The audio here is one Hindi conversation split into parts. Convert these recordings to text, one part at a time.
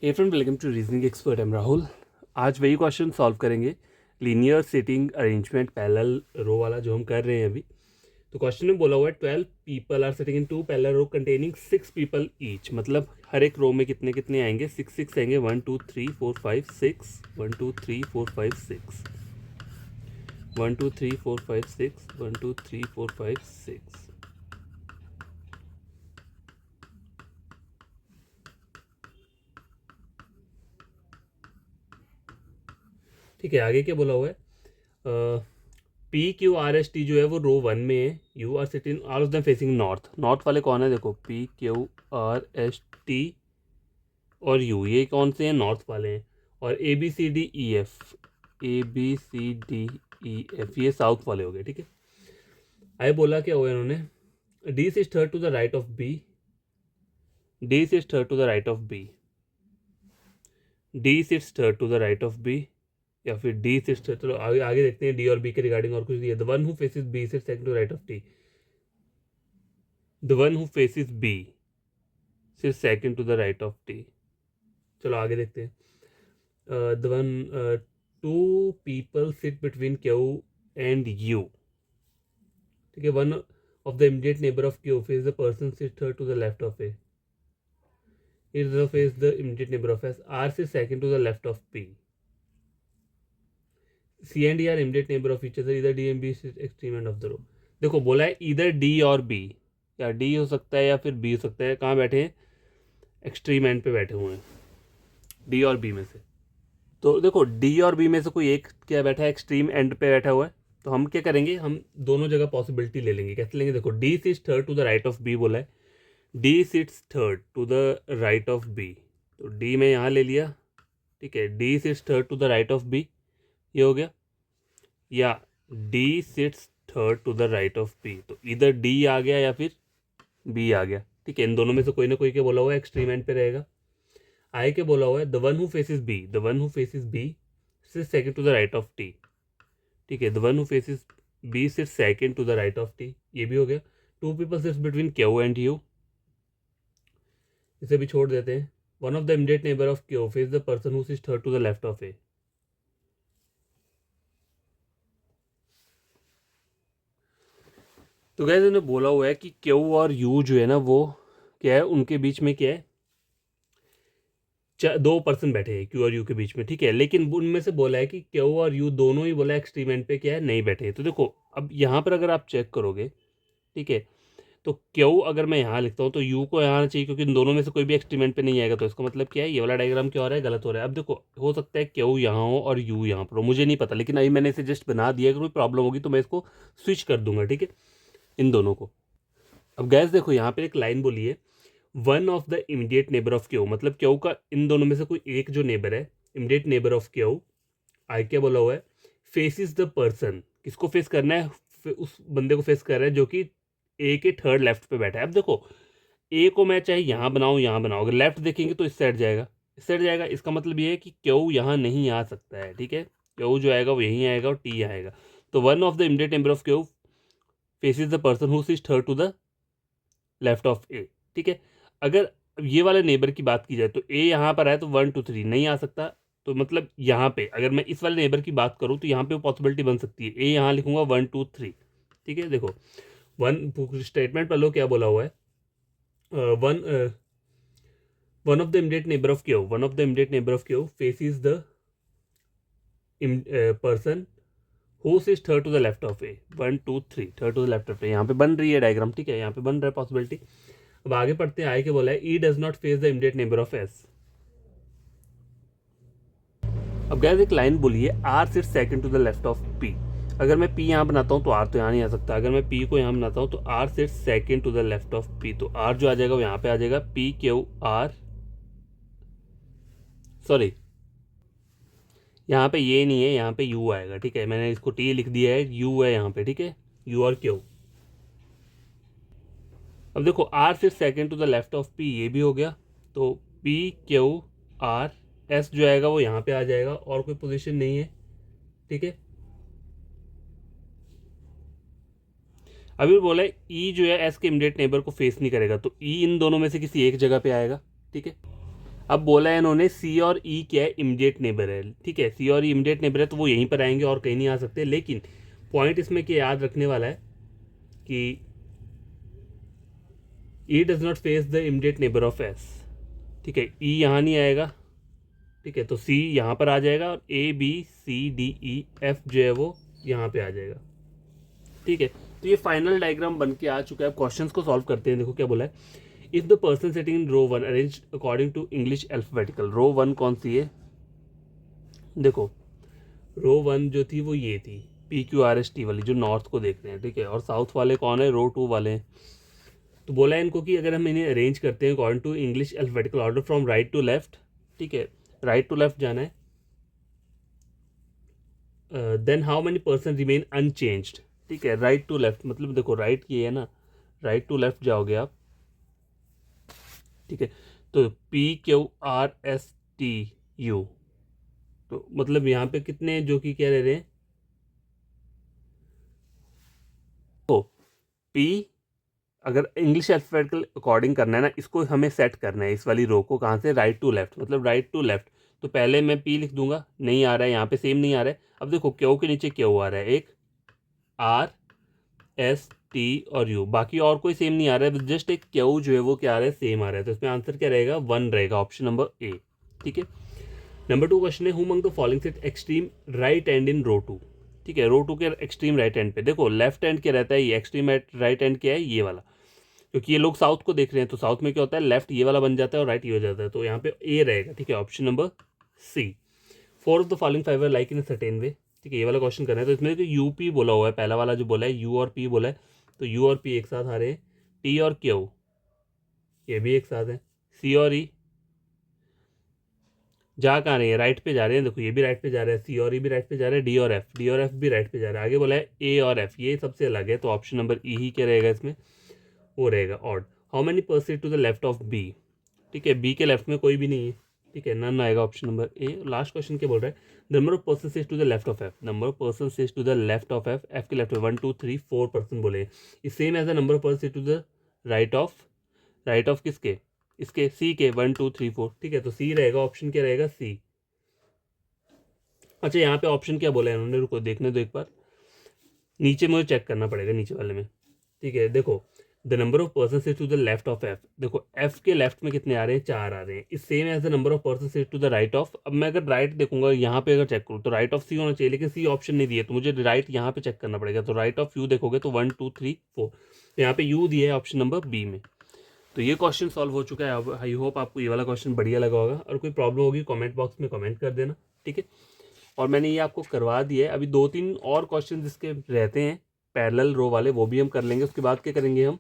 Hey friend, welcome to reasoning expert. Am Rahul. आज वही क्वेश्चन सॉल्व करेंगे, linear sitting arrangement parallel row वाला जो हम कर रहे हैं अभी। तो क्वेश्चन में बोला हुआ है 12 people are sitting in two parallel row containing 6 people each. मतलब हर एक रो में कितने कितने आएंगे, 6 आएंगे। 1 2 3 4 5 6, 1 2 3 4 5 6, 1 2 3 4 5 6, 1 2 3 4 5 6। ठीक है, आगे क्या बोला हुआ है? P Q R S T जो है वो रो 1 में है। U are sitting all of them facing north. North वाले कौन है? देखो, P Q R S T और यू, ये कौन से हैं? नॉर्थ वाले हैं। और A B C D E F, A B C D E F ये साउथ वाले हो गए। ठीक है, आए बोला क्या हुआ इन्होंने? D sits third to the right of B, D sits third to the right of B, D sits third to the right of B, या फिर डी सिट्स। चलो आगे आगे देखते हैं डी और बी के रिगार्डिंग और कुछ दिया। The one who faces B sits second to right of T, the one who faces B sits second to the right of T. चलो आगे देखते हैं। The one two people sit between Q and U. ठीक है, one of the immediate neighbour of Q face the person sit third to the left of A, is the face the immediate neighbour of S, R sit second to the left of P, C and D are immediate neighbour of each other, इधर D and B sit extreme end of the row. देखो बोला है इधर डी और बी, या डी हो सकता है या फिर बी हो सकता है। कहाँ बैठे हैं? एक्सट्रीम एंड पे बैठे हुए हैं, डी और बी में से। तो देखो डी और बी में से कोई एक क्या बैठा है? एक्सट्रीम एंड पे बैठा हुआ है। तो हम क्या करेंगे, हम दोनों जगह पॉसिबिलिटी ले लेंगे। कैसे लेंगे? देखो, D sits third to the right of B बोला है, D sits third to the right of B. तो डी में यहाँ ले लिया। ठीक है, D sits third to the right of B, ये हो गया। या D sits third to the right of B, तो इधर डी आ गया या फिर बी आ गया। ठीक है, इन दोनों में से कोई ना कोई क्या बोला हुआ है? एक्सट्रीम एंड पे रहेगा। आई के बोला हुआ है the one who faces B, the one who faces B sits second to the right of T. ठीक है, the one who faces B sits second to the right of T, ये भी हो गया। Two people sits between Q and U, इसे भी छोड़ देते हैं। One of the immediate neighbour of Q face the person who sits third to the left of A. तो गैस इन्होंने बोला हुआ है कि क्यू और यू जो है ना, वो क्या है, उनके बीच में क्या है, दो पर्सन बैठे हैं क्यू और यू के बीच में। ठीक है, लेकिन उनमें से बोला है कि क्यू और यू दोनों ही बोला एक्सट्रीम एंड पे क्या है, नहीं बैठे हैं। तो देखो अब यहाँ पर अगर आप चेक करोगे, ठीक है, तो क्यू अगर मैं यहाँ लिखता हूँ तो यू को यहाँ आना चाहिए, क्योंकि इन दोनों में से कोई भी एक्सट्रीम एंड पे नहीं आएगा। तो इसका मतलब क्या है? ये वाला डायग्राम क्या हो रहा है? गलत हो रहा है। अब देखो, हो सकता है क्यू यहाँ हो और यू यहाँ पर हो, मुझे नहीं पता, लेकिन अभी मैंने इसे जस्ट बना दिया। अगर कोई प्रॉब्लम होगी तो मैं इसको स्विच कर दूंगा। ठीक है, इन दोनों को। अब गैस देखो, यहाँ पर एक लाइन बोली है, one of the immediate neighbour of Q, मतलब क्यू का इन दोनों में से कोई एक जो नेबर है, इमीडिएट नेबर ऑफ क्यू, आई क्या बोला हुआ है, फेसिस द पर्सन। किसको फेस करना है? उस बंदे को फेस कर रहा है जो कि ए के थर्ड लेफ्ट पे बैठा है। अब देखो, ए को मैं चाहे यहाँ बनाऊँ यहाँ बनाऊँ, अगर लेफ्ट देखेंगे तो इस साइड जाएगा, इस साइड जाएगा। इसका मतलब ये है कि क्यू यहाँ नहीं आ सकता है। ठीक है, क्यू जो आएगा वो यहीं आएगा और टी आएगा। तो one of the immediate neighbour of Q faces the person who sits third to the left of A. ठीक है, अगर ये वाले नेबर की बात की जाए तो ए यहाँ पर है तो 1 2 3 नहीं आ सकता। तो मतलब यहाँ पे अगर मैं इस वाले नेबर की बात करूँ तो यहाँ पे पॉसिबिलिटी बन सकती है, ए यहाँ लिखूंगा 1 2 3। ठीक है, देखो वन स्टेटमेंट पर लो क्या बोला हुआ है, one one of the immediate neighbour of Q, one of the immediate neighbour of Q faces the person who sits third to the left of A. 1 2 3 third to the left of A, यहाँ पे बन रही है डायग्राम। ठीक है, यहाँ पे बन रहा है पॉसिबिलिटी। अब आगे पढ़ते हैं। आगे क्या बोला है, E does not face the immediate neighbour of S. अब गैस एक लाइन बोली है, R sits second to the left of P. अगर मैं पी यहाँ बनाता हूँ तो आर तो यहाँ नहीं आ सकता। अगर मैं पी को यहाँ बनाता हूँ तो R sits second to the left of P, तो आर जो आ जाएगा वो यहाँ पे आ जाएगा, पी क्यू आर, सॉरी यहाँ पे ये नहीं है, यहाँ पे यू आएगा। ठीक है, मैंने इसको टी लिख दिया है, यू है यहाँ पे। ठीक है, यू और क्यू। अब देखो, आर सिर्फ second to the left of P, ये भी हो गया। तो पी क्यू आर एस जो आएगा वो यहाँ पे आ जाएगा, और कोई पोजीशन नहीं है। ठीक है, अभी बोला है ई जो है एस के इमीडिएट नेबर को फेस नहीं करेगा, तो ई इन दोनों में से किसी एक जगह पे आएगा। ठीक है, अब बोला है इन्होंने सी और ई क्या है, इमीडिएट नेबर है, ठीक है, सी और ई इमीडिएट नेबर है तो वो यहीं पर आएंगे और कहीं नहीं आ सकते। लेकिन पॉइंट इसमें क्या याद रखने वाला है कि E does not face the immediate neighbour of S, ठीक है, ई यहाँ नहीं आएगा, ठीक है, तो सी यहाँ पर आ जाएगा और A B C D E F जो है वो यहाँ पे आ जाएगा, ठीक है। तो ये फाइनल डायग्राम बन के आ चुका है। अब क्वेश्चंस को सॉल्व करते हैं। देखो क्या बोला है, if the person sitting in row 1 arrange according to English alphabetical, row 1 कौन सी है, देखो रो 1 जो थी वो ये थी PQRST वाली जो नॉर्थ को देख रहे हैं, ठीक है, और साउथ वाले कौन है, रो 2 वाले हैं। तो बोला है इनको कि अगर हम इन्हें अरेंज करते हैं according to English alphabetical order from right to left, ठीक है, राइट टू लेफ्ट जाना है, then how many person remain unchanged, ठीक है, राइट टू लेफ्ट मतलब देखो राइट ये है ना, राइट टू लेफ्ट जाओगे आप, ठीक है, तो PQRSTU, तो मतलब यहाँ पे कितने जो कि क्या रह रहे हैं, तो P अगर इंग्लिश अल्फाबेटिकल अकॉर्डिंग करना है ना, इसको हमें सेट करना है इस वाली रो को, कहाँ से, राइट टू लेफ्ट, मतलब राइट टू लेफ्ट। तो पहले मैं P लिख दूंगा, नहीं आ रहा है यहाँ पे, सेम नहीं आ रहा है। अब देखो क्यू के नीचे क्यू आ रहा है, एक RST और U, बाकी और कोई सेम नहीं आ रहा है, जस्ट एक क्यू जो है वो क्या आ रहा है, सेम आ रहा है। तो इसमें आंसर क्या रहेगा, 1 रहेगा, ऑप्शन नंबर ए, ठीक है। नंबर 2 क्वेश्चन है, who among the following sit extreme right hand in row 2, ठीक है, रो 2 के एक्सट्रीम राइट हैंड पे, देखो लेफ्ट हैंड क्या रहता है, ये एक्सट्रीम राइट हैंड क्या है, ये वाला, क्योंकि ये लोग साउथ को देख रहे हैं, तो साउथ में क्या होता है, लेफ्ट ये वाला बन जाता है और राइट ये हो जाता है, तो यहाँ पे ए रहेगा, ठीक है, option number C. 4 of the following five like in a certain way, ठीक है, ये वाला क्वेश्चन करना है। तो इसमें यूपी बोला हुआ है, पहला वाला जो बोला है यू और पी बोला है, तो यू और पी एक साथ आ रहे हैं, टी और क्यू ये भी एक साथ है, सी और ई जा कहाँ रहे हैं, राइट पे जा रहे हैं, देखो ये भी राइट पे जा रहा है, सी और ई भी राइट पे जा रहा है, डी और एफ भी राइट पे जा रहा है। आगे बोला है ए और एफ, ये सबसे अलग है, तो ऑप्शन नंबर ई ही क्या रहेगा इसमें, वो रहेगा odd. How many person to the left of B, ठीक है, बी के लेफ्ट में कोई भी नहीं है, ठीक है, नन आएगा, option number A. Last question क्या बोल रहा है, number of person to the left of F, number of person to the left of F, F के लेफ्ट में 1 2 3 4 पर्सन बोले, इस same as the number of person to the right of किसके, इसके सी के 1 2 3 4, ठीक है, तो सी रहेगा, ऑप्शन क्या रहेगा, सी। अच्छा यहाँ पे ऑप्शन क्या बोला है इन्होंने, रुको देखने दो एक बार, नीचे मुझे चेक करना पड़ेगा नीचे वाले में, ठीक है, देखो the number of person to the left of F, देखो एफ के लेफ्ट में कितने आ रहे हैं, 4 आ रहे हैं, इस same as the number of person to the right of. अब मैं अगर राइट देखूंगा यहाँ पे अगर चेक करूँ तो राइट ऑफ सी होना चाहिए, लेकिन सी ऑप्शन नहीं दिया, तो मुझे राइट यहाँ पे चेक करना पड़ेगा, तो राइट ऑफ यू देखोगे तो 1 2 3 4, तो यहाँ पे यू दिया है ऑप्शन नंबर बी में। तो ये क्वेश्चन सॉल्व हो चुका है। आई होप आपको ये वाला क्वेश्चन बढ़िया लगा होगा, और कोई प्रॉब्लम होगी कमेंट बॉक्स में कमेंट कर देना, ठीक है। और मैंने ये आपको करवा दिया है, अभी 2-3 और क्वेश्चन जिसके रहते हैं पैरेलल रो वाले वो भी हम कर लेंगे। उसके बाद क्या करेंगे हम,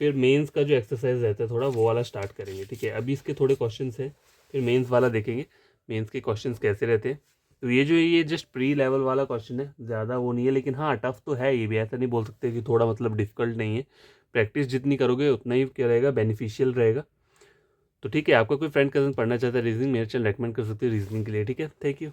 फिर मेंस का जो एक्सरसाइज रहता है थोड़ा वो वाला स्टार्ट करेंगे, ठीक है। अभी इसके थोड़े क्वेश्चंस हैं, फिर मेंस वाला देखेंगे मेंस के क्वेश्चंस कैसे रहते हैं। तो ये जो है ये जस्ट प्री लेवल वाला क्वेश्चन है, ज़्यादा वो नहीं है, लेकिन हाँ टफ तो है, ये भी ऐसा नहीं बोल सकते कि थोड़ा मतलब डिफिकल्ट नहीं है। प्रैक्टिस जितनी करोगे उतना ही क्या रहेगा, बेनिफिशियल रहेगा। तो ठीक है, आपका कोई फ्रेंड कजन पढ़ना चाहता है रीजनिंग, मेरे चैनल रेकमेंड कर सकते हैं रीजनिंग के लिए, ठीक है। Thank you.